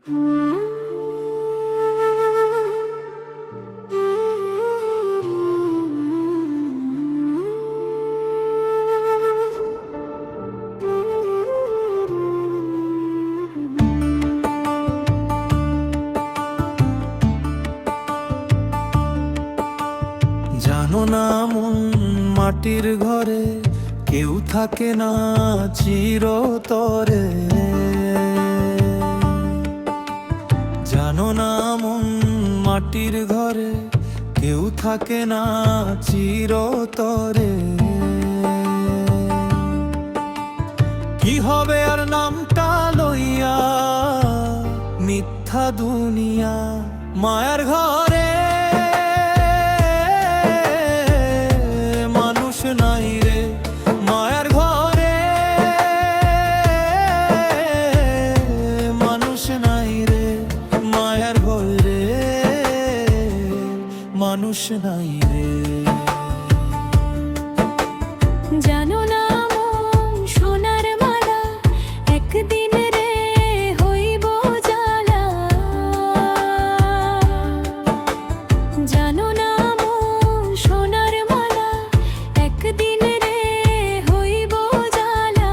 জানো না মন মাটির ঘরে কেউ থাকে না চিরতরে। জানো না মন মাটির ঘরে কেউ থাকে না চিরতরে। কি হবে আর নামটা লইয়া মিথ্যা দুনিয়া মায়ার ঘরে। নাই রে মায়ার ঘরে, মানুষ নাই রে মায়ার ঘরে, মানুষ নাই রে। জানো না মন সোনার মালা একদিন রে হইব জ্বালা। জানো না মন সোনার মালা একদিন রে হইব জ্বালা।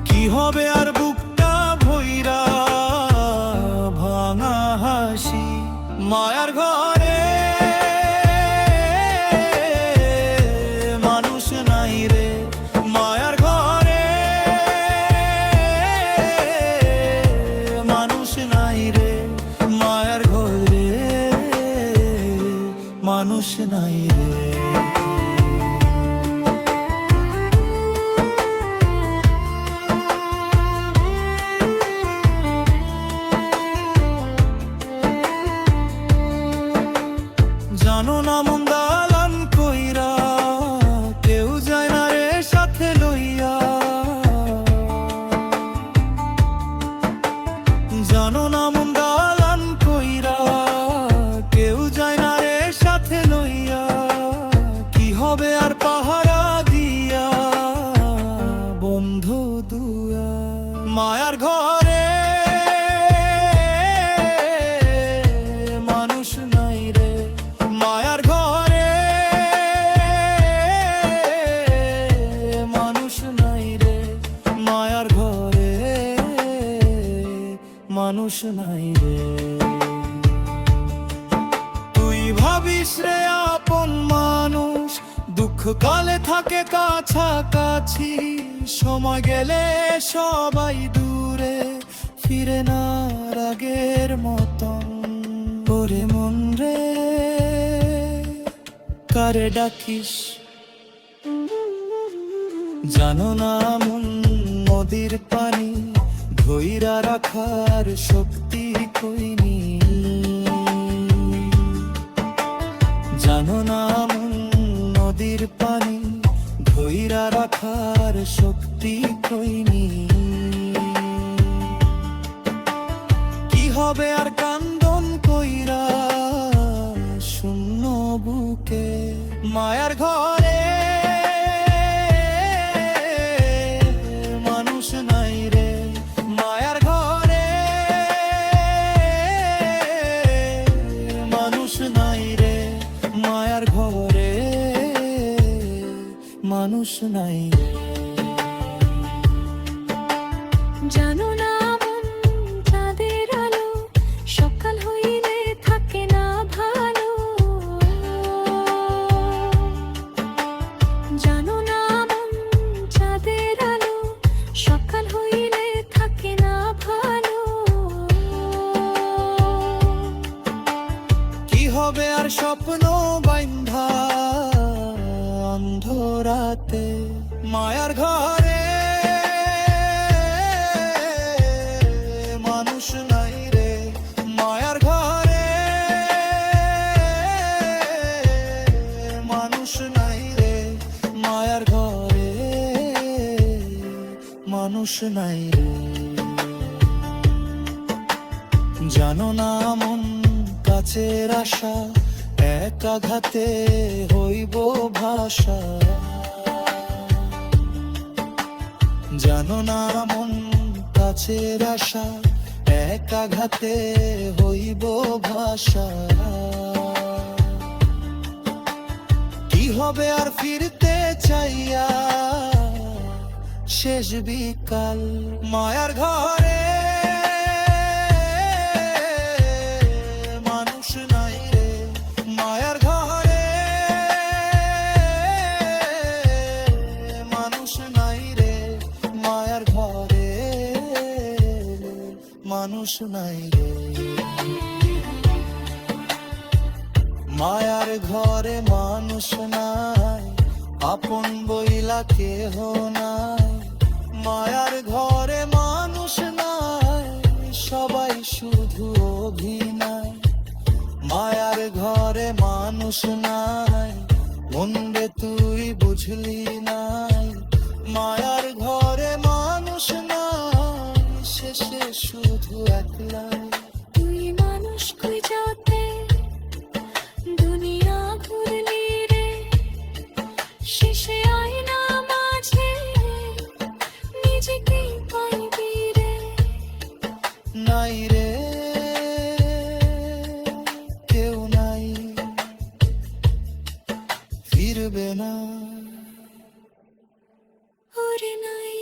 কি হবে আর বুকটা ভইরা ভাঙা হাসি মায়ার ঘরে। মানুষ নাই রে মায়ার ঘরে, মানুষ নাই রে মায়ার ঘরে, মানুষ নাই রে। জানো না মন দালান কইরা কেউ যায় না রে সাথে লইয়া। জানো না মন দালান কইরা কেউ যায় না রে সাথে লইয়া। কি হবে আর পাহারা দিয়া বন্ধু দুয়া মায়ার ঘরে। মানুষ নাই রে মায়ার ঘরে, মানুষ নাই রে মায়ার ঘরে, মানুষ নাই রে। তুই ভাবিস রে আপন মানুষ দুঃখ কালে থাকে কাছাকাছি, সময় গেলে সবাই দূরে ফিরে না আগের মতন। ওরে মন রে কারে ডাকিস? জানো না মন নদীর পানি ধইরা রাখার শক্তি কইনি। জানো না মন নদীর পানি ধইরা রাখার শক্তি কইনি। কি হবে আর কান্দন কইরা শূন্য বুকে মায়ার ঘরে। মানুষ নাই রে মায়ার ঘরে, মানুষ নাই রে মায়ার ঘরে, মানুষ নাই রে। জানো না মন চাঁদের আলো সকাল হইলে থাকে না ভালো। জানো না মন চাঁদের আলো সকাল হইলে থাকে না ভালো। কি হবে আর স্বপ্ন বাইন্ধা অন্ধরাতে মায়ার ঘরে। মানুষ নাই রে মায়ার ঘরে, মানুষ নাই রে মায়ার ঘরে, মানুষ নাই রে। জানো না মন কাছের আশা এক আঘাতে হইব ভাষা। জানো না মন কাছের আশা এক আঘাতে হইব ভাষা। কি হবে আর ফিরতে চাইয়া শেষ বিকাল মায়ার ঘরে মানুষ নাই রে, মায়ার ঘরে মানুষ নাই রে, মায়ার ঘরে মানুষ নাই রে। মায়ার ঘরে মানুষ নাই, আপন বইলা কেহ নাই। মায়ার ঘরে মানুষ নাই, সবাই শুধু অভিনয়। মায়ার ঘরে মানুষ নাই, মনরে তুই বুঝলি নাই। মায়ার ঘরে মানুষ নাই, শেষে শুধু একলাই। তুই মানুষ কই যাতে দুনিয়া ঘুরলি রে, শেষে আয়না মাঝে নিজেকে পাইবি রে। নাই রে কেউ নাই, ফিরবে না। ওরে নাই